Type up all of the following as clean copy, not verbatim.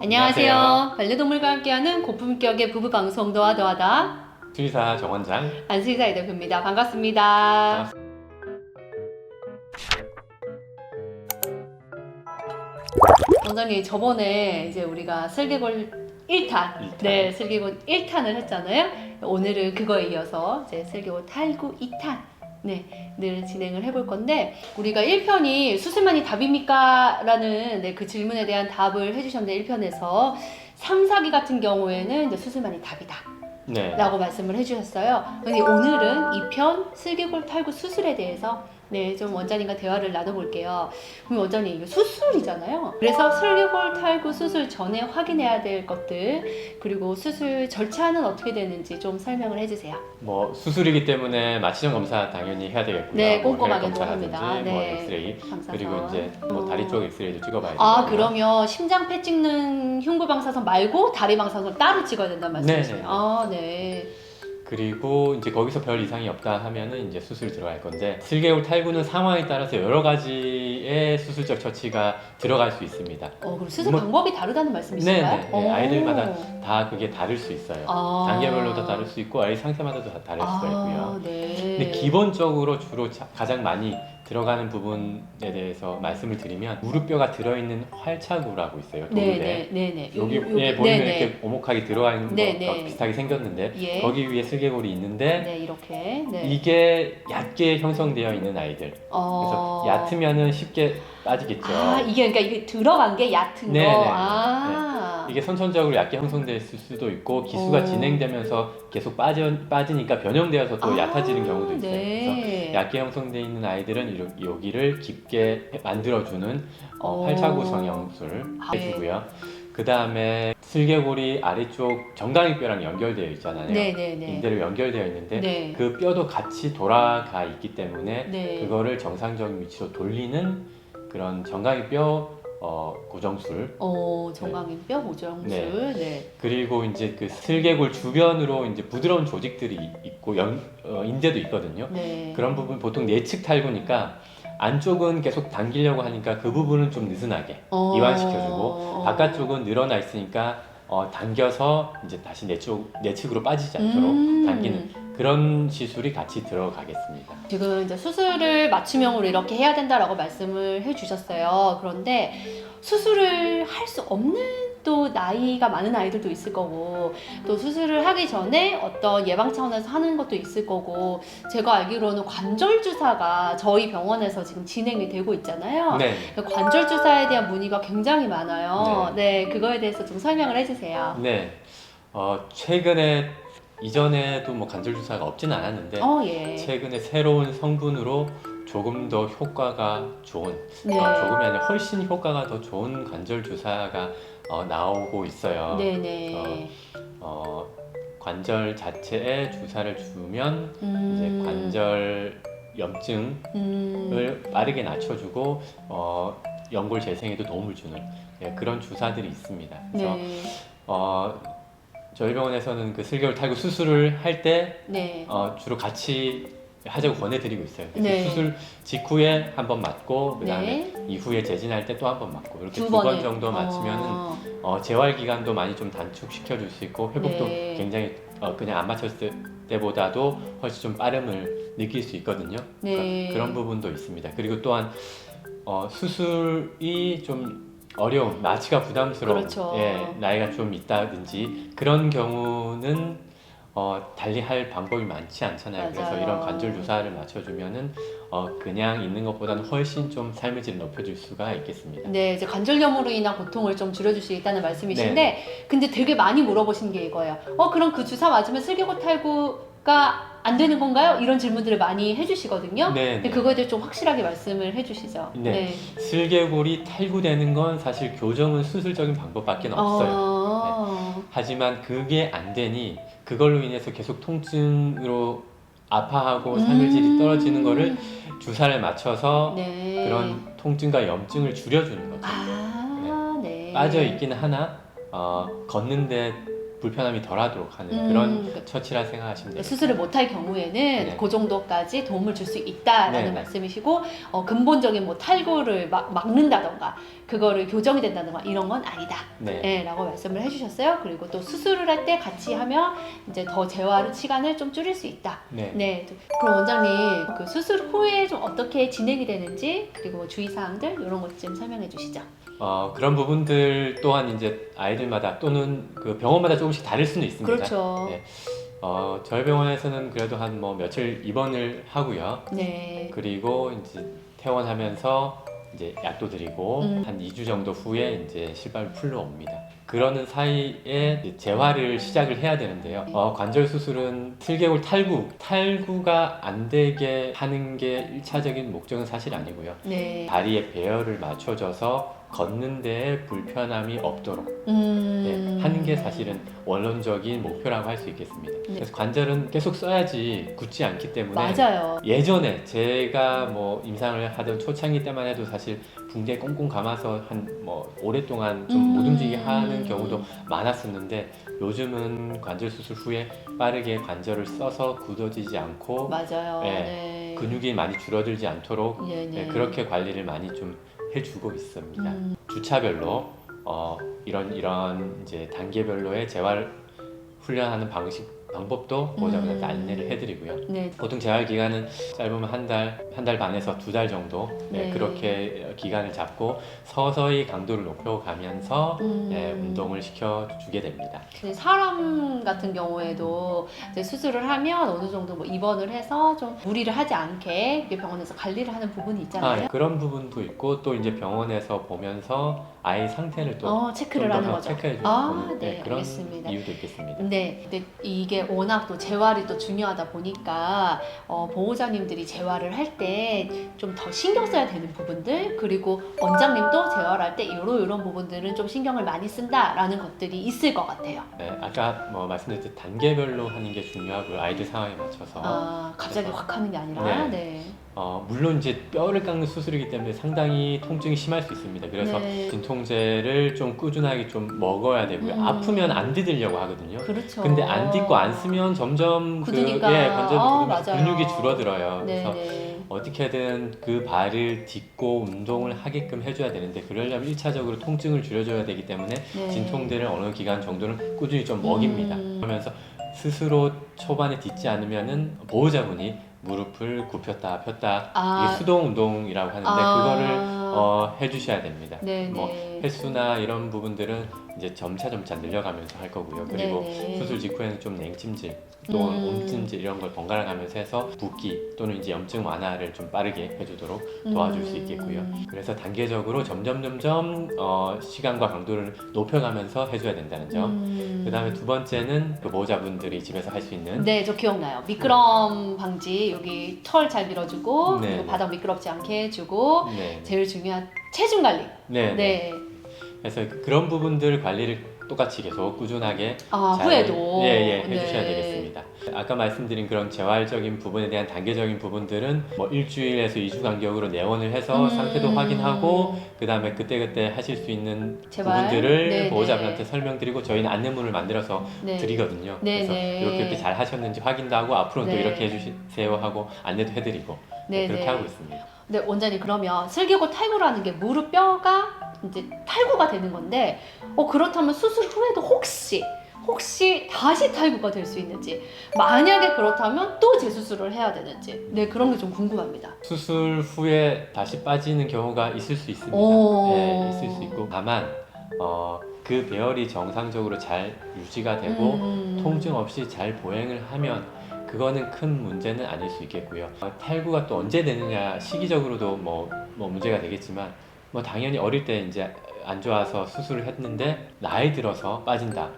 안녕하세요. 반려동물과 함께하는 고품격의 부부 방송 더하더하다 수의사 정원장. 안수의사 대표입니다. 반갑습니다. 원장님, 저번에 이제 우리가 슬개골 1탄, 네, 슬개골 1탄을 했잖아요. 오늘은 그거에 이어서 이제 슬개골 탈구 2탄, 네, 늘 진행을 해볼 건데, 우리가 1편이 수술만이 답입니까? 라는 그 질문에 대한 답을 해주셨는데, 1편에서 상사기 같은 경우에는 이제 수술만이 답이다. 네. 라고 말씀을 해주셨어요. 근데 오늘은 2편 슬개골 탈구 수술에 대해서 좀 원장님과 대화를 나눠볼게요. 그럼 원장님, 이거 수술이잖아요. 그래서 슬개골 탈구 수술 전에 확인해야 될 것들, 그리고 수술 절차는 어떻게 되는지 좀 설명을 해주세요. 뭐 수술이기 때문에 마취전 검사 당연히 해야 되겠고요. 네, 뭐 꼼꼼하게 혈액 검사라든지 합니다. 뭐 네. 엑스레이, 감사선. 그리고 이제 뭐 다리 쪽 엑스레이도 찍어봐야 되고요. 아, 그러면 심장패 찍는 흉부 방사선 말고 다리 방사선 따로 찍어야 된다는 말씀이시네요. 네네. 아, 네. 그리고 이제 거기서 별 이상이 없다 하면은 이제 수술 들어갈 건데, 슬개골 탈구는 상황에 따라서 여러 가지의 수술적 처치가 들어갈 수 있습니다. 그럼 수술 방법이 다르다는 말씀이신가요? 네네. 아이들마다 다 그게 다를 수 있어요. 아. 단계별로 다 다를 수 있고 아이 상태마다도 다 다를 수가 있고요. 네. 근데 기본적으로 주로 가장 많이 들어가는 부분에 대해서 말씀을 드리면, 무릎뼈가 들어있는 활차구라고 있어요. 도르래. 네네. 여기에 보이면 이렇게 오목하게 들어가 있는 거 비슷하게 생겼는데, 예. 거기 위에 슬개골이 있는데, 네, 이렇게. 네. 이게 얕게 형성되어 있는 아이들. 그래서 얕으면은 쉽게 빠지겠죠. 아, 이게 들어간 게 얕은 거. 네네. 아. 이게 선천적으로 얕게 형성됐을 수도 있고, 기수가 진행되면서 계속 빠지니까 변형되어서 또 얕아지는 경우도 있어요. 네. 그래서 얕게 형성되어 있는 아이들은 여기를 깊게 만들어주는 활차구 성형술 해주고요. 그 다음에 슬개골이 아래쪽 정강이뼈랑 연결되어 있잖아요. 네네네. 인대로 연결되어 있는데, 네. 그 뼈도 같이 돌아가 있기 때문에 네. 그거를 정상적인 위치로 돌리는 그런 정강이뼈 고정술. 정강이뼈 고정술. 네. 네. 그리고 이제 그 슬개골 주변으로 이제 부드러운 조직들이 있고 인대도 있거든요. 네. 그런 부분 보통 내측 탈구니까 안쪽은 계속 당기려고 하니까 그 부분은 좀 느슨하게 이완시켜주고, 바깥쪽은 늘어나 있으니까 당겨서 이제 다시 내측으로 빠지지 않도록 당기는 그런 시술이 같이 들어가겠습니다. 지금 이제 수술을 맞춤형으로 이렇게 해야 된다라고 말씀을 해주셨어요. 그런데 수술을 할 수 없는 또 나이가 많은 아이들도 있을 거고, 또 수술을 하기 전에 어떤 예방 차원에서 하는 것도 있을 거고, 제가 알기로는 관절 주사가 저희 병원에서 지금 진행이 되고 있잖아요. 네. 관절 주사에 대한 문의가 굉장히 많아요. 네, 그거에 대해서 좀 설명을 해주세요. 네. 최근에 이전에도 뭐 관절 주사가 없지는 않았는데, 예. 최근에 새로운 성분으로 조금 더 효과가 좋은, 네. 조금이 아니라 훨씬 효과가 더 좋은 관절 주사가 나오고 있어요. 네네. 관절 자체에 주사를 주면 이제 관절 염증을 빠르게 낮춰주고 연골 재생에도 도움을 주는 그런 주사들이 있습니다. 그래서 네. 저희 병원에서는 그 슬개골 탈구 수술을 할 때 네. 주로 같이 하자고 권해드리고 있어요. 그래서 네. 수술 직후에 한 번 맞고, 그 다음에 네. 이후에 재진할 때 또 한 번 맞고, 이렇게 두 두 번 번에. 정도 맞추면은 재활 기간도 많이 좀 단축시켜 줄 수 있고, 회복도 네. 굉장히 그냥 안 맞췄을 때보다도 훨씬 좀 빠름을 느낄 수 있거든요. 네. 그러니까 그런 부분도 있습니다. 그리고 또한 수술이 좀 어려운, 마취가 부담스러운, 그렇죠. 나이가 좀 있다든지 그런 경우는 달리 할 방법이 많지 않잖아요. 맞아요. 그래서 이런 관절 주사를 맞춰주면은 그냥 있는 것보다는 훨씬 좀 삶의 질을 높여줄 수가 있겠습니다. 네, 이제 관절염으로 인한 고통을 좀 줄여줄 수 있다는 말씀이신데, 근데 되게 많이 물어보신 게 이거예요. 그럼 그 주사 맞으면 슬개골 탈구가 안 되는 건가요? 이런 질문들을 많이 해주시거든요. 네. 근데 그거에 대해 좀 확실하게 말씀을 해주시죠. 네. 슬개골이 탈구되는 건 사실 교정은 수술적인 방법밖에 없어요. 하지만 그게 안 되니 그걸로 인해서 계속 통증으로 아파하고 삶의 질이 떨어지는 거를 주사를 맞춰서 그런 통증과 염증을 줄여주는 거죠. 네. 빠져 있기는 하나 걷는데 불편함이 덜하도록 하는 음. 그런 처치라 생각하시면 됩니다. 수술을 못할 경우에는 네. 그 정도까지 도움을 줄 수 있다라는 네. 말씀이시고 근본적인 뭐 탈구를 막는다던가 그거를 교정이 된다던가 이런 건 아니다. 네. 네, 라고 말씀을 해주셨어요. 그리고 또 수술을 할 때 같이 하면 이제 더 재활 시간을 좀 줄일 수 있다. 네. 네. 그럼 원장님 그 수술 후에 좀 어떻게 진행이 되는지 그리고 뭐 주의사항들 이런 것 좀 설명해 주시죠. 그런 부분들 또한 이제 아이들마다 또는 그 병원마다 조금씩 다를 수는 있습니다. 그렇죠. 네. 저희 병원에서는 그래도 한 뭐 며칠 입원을 하고요. 네. 그리고 이제 퇴원하면서 이제 약도 드리고 한 2주 정도 후에 이제 실밥을 풀러 옵니다. 그러는 사이에 이제 재활을 시작을 해야 되는데요. 관절 수술은 슬개골 탈구가 안 되게 하는 게 1차적인 목적은 사실 아니고요. 네. 다리에 배열을 맞춰줘서 걷는 데에 불편함이 없도록 네, 하는 게 사실은 원론적인 목표라고 할 수 있겠습니다. 네. 그래서 관절은 계속 써야지 굳지 않기 때문에 맞아요. 예전에 제가 뭐 임상을 하던 초창기 때만 해도 사실 붕대 꽁꽁 감아서 한 뭐 오랫동안 좀 못 움직이게 하는 경우도 많았었는데 요즘은 관절 수술 후에 빠르게 관절을 써서 굳어지지 않고 맞아요. 네, 네. 근육이 많이 줄어들지 않도록 네, 네, 네. 그렇게 관리를 많이 좀 해주고 있습니다. 음. 주차별로 이런 이제 단계별로의 재활 훈련하는 방법도 보호자분한테 안내를 해드리고요. 네. 보통 재활 기간은 짧으면 한 달 반에서 2달 정도 네. 그렇게 기간을 잡고 서서히 강도를 높여가면서 운동을 시켜주게 됩니다. 사람 같은 경우에도 이제 수술을 하면 어느 정도 뭐 입원을 해서 좀 무리를 하지 않게 이렇게 병원에서 관리를 하는 부분이 있잖아요. 그런 부분도 있고 또 이제 병원에서 보면서 아이 상태를 또 체크를 좀 하는 더 거죠. 체크해 주는 네, 그런 알겠습니다. 이유도 있겠습니다. 네, 근데 이게 워낙 또 재활이 또 중요하다 보니까 보호자님들이 재활을 할 때 좀 더 신경 써야 되는 부분들 그리고 원장님도 재활할 때 이런 부분들은 좀 신경을 많이 쓴다라는 것들이 있을 것 같아요. 네, 아까 뭐 말씀드렸듯이 단계별로 하는 게 중요하고요. 아이들 상황에 맞춰서. 갑자기 그래서- 확 하는 게 아니라. 네. 물론 이제 뼈를 깎는 수술이기 때문에 상당히 통증이 심할 수 있습니다. 그래서 네. 진통제를 좀 꾸준하게 좀 먹어야 되고요. 아프면 안 디디려고 하거든요. 그렇죠. 근데 안 딛고 안 쓰면 점점 굳으니까. 관절이 굳으면서 맞아요. 근육이 줄어들어요. 네, 그래서 네. 어떻게든 그 발을 딛고 운동을 하게끔 해줘야 되는데 그러려면 1차적으로 통증을 줄여줘야 되기 때문에 네. 진통제를 어느 기간 정도는 꾸준히 좀 먹입니다. 그러면서 스스로 초반에 딛지 않으면은 보호자분이 무릎을 굽혔다 폈다 이게 수동 운동이라고 하는데 그거를 해주셔야 됩니다. 네, 뭐 네. 횟수나 이런 부분들은 이제 점차 늘려가면서 할 거고요. 그리고 네네. 수술 직후에는 좀 냉찜질 또는 온찜질 이런 걸 번갈아 가면서 해서 붓기 또는 이제 염증 완화를 좀 빠르게 해주도록 도와줄 수 있겠고요. 그래서 단계적으로 점점 시간과 강도를 높여가면서 해줘야 된다는 점. 그 다음에 두 번째는 그 보호자분들이 집에서 할 수 있는 네, 저 기억나요. 미끄럼 방지 여기 털 잘 밀어주고 네, 그리고 네. 바닥 미끄럽지 않게 해주고 네. 제일 중요한 체중 관리. 네. 네. 그래서 그런 부분들 관리를 똑같이 계속 꾸준하게 후에도 해주셔야 네. 되겠습니다. 아까 말씀드린 그런 재활적인 부분에 대한 단계적인 부분들은 뭐 1주일에서 2주 간격으로 내원을 해서 상태도 확인하고 그 다음에 그때 하실 수 있는 재활? 부분들을 네, 보호자분한테 네. 설명드리고 저희는 안내문을 만들어서 네. 드리거든요. 네, 그래서 네. 이렇게 잘 하셨는지 확인도 하고 앞으로는 네. 또 이렇게 해주세요 하고 안내도 해드리고 네, 그렇게 네. 하고 있습니다. 네, 원장님 그러면 슬개골 탈구라는 게 무릎 뼈가 이제 탈구가 되는 건데 그렇다면 수술 후에도 혹시 다시 탈구가 될 수 있는지 만약에 그렇다면 또 재수술을 해야 되는지 네 그런 게 좀 궁금합니다. 수술 후에 다시 빠지는 경우가 있을 수 있습니다. 오. 네, 있을 수 있고 다만 그 배열이 정상적으로 잘 유지가 되고 통증 없이 잘 보행을 하면 그거는 큰 문제는 아닐 수 있겠고요. 탈구가 또 언제 되느냐 시기적으로도 뭐 문제가 되겠지만 뭐 당연히 어릴 때 이제 안 좋아서 수술을 했는데 나이 들어서 빠진다.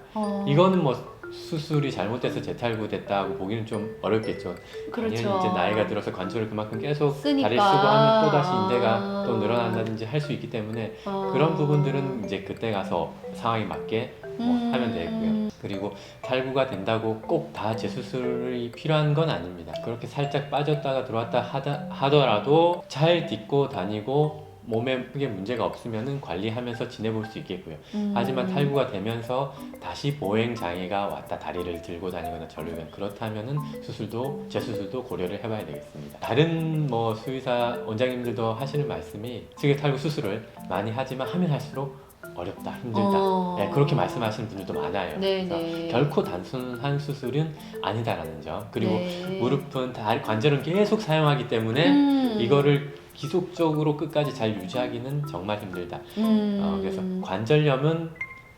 이거는 뭐 수술이 잘못돼서 재탈구됐다고 보기는 좀 어렵겠죠. 그렇죠. 당연히 이제 나이가 들어서 관절을 그만큼 계속 쓰니까. 다리 쓰고 하면 또 다시 인대가 또 늘어난다든지 할 수 있기 때문에 그런 부분들은 이제 그때 가서 상황에 맞게 하면 되고요. 그리고 탈구가 된다고 꼭 다 재수술이 필요한 건 아닙니다. 그렇게 살짝 빠졌다가 들어왔다 하더라도 잘 딛고 다니고 몸에 크게 문제가 없으면은 관리하면서 지내볼 수 있겠고요. 하지만 탈구가 되면서 다시 보행 장애가 왔다 다리를 들고 다니거나 저르거나 그렇다면은 재수술도 고려를 해봐야 되겠습니다. 다른 뭐 수의사 원장님들도 하시는 말씀이 슬개 탈구 수술을 많이 하지만 하면 할수록 어렵다, 힘들다. 네, 그렇게 말씀하시는 분들도 많아요. 그래서 결코 단순한 수술은 아니다라는 점. 그리고 네. 무릎은 관절은 계속 사용하기 때문에 이거를 지속적으로 끝까지 잘 유지하기는 정말 힘들다. 그래서 관절염은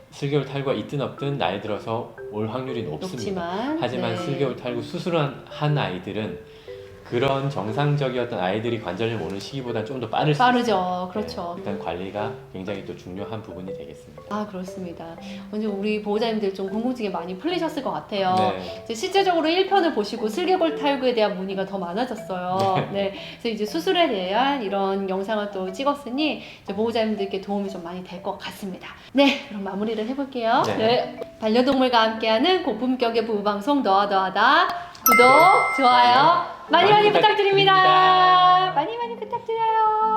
슬개골 탈구가 있든 없든 나이 들어서 올 확률이 높습니다. 하지만 네. 슬개골 탈구 수술을 한 아이들은 그런 정상적이었던 아이들이 관절염 오는 시기보다 좀 더 빠르죠. 그렇죠. 네, 일단 관리가 굉장히 또 중요한 부분이 되겠습니다. 아, 그렇습니다. 먼저 우리 보호자님들 좀 궁금증이 많이 풀리셨을 것 같아요. 네. 이제 실제적으로 1편을 보시고 슬개골 탈구에 대한 문의가 더 많아졌어요. 네. 그래서 이제 수술에 대한 이런 영상을 또 찍었으니 이제 보호자님들께 도움이 좀 많이 될 것 같습니다. 네, 그럼 마무리를 해볼게요. 네. 반려동물과 함께하는 고품격의 부부방송 너하더하다 구독, 좋아요 많이 부탁드립니다. 많이 부탁드려요.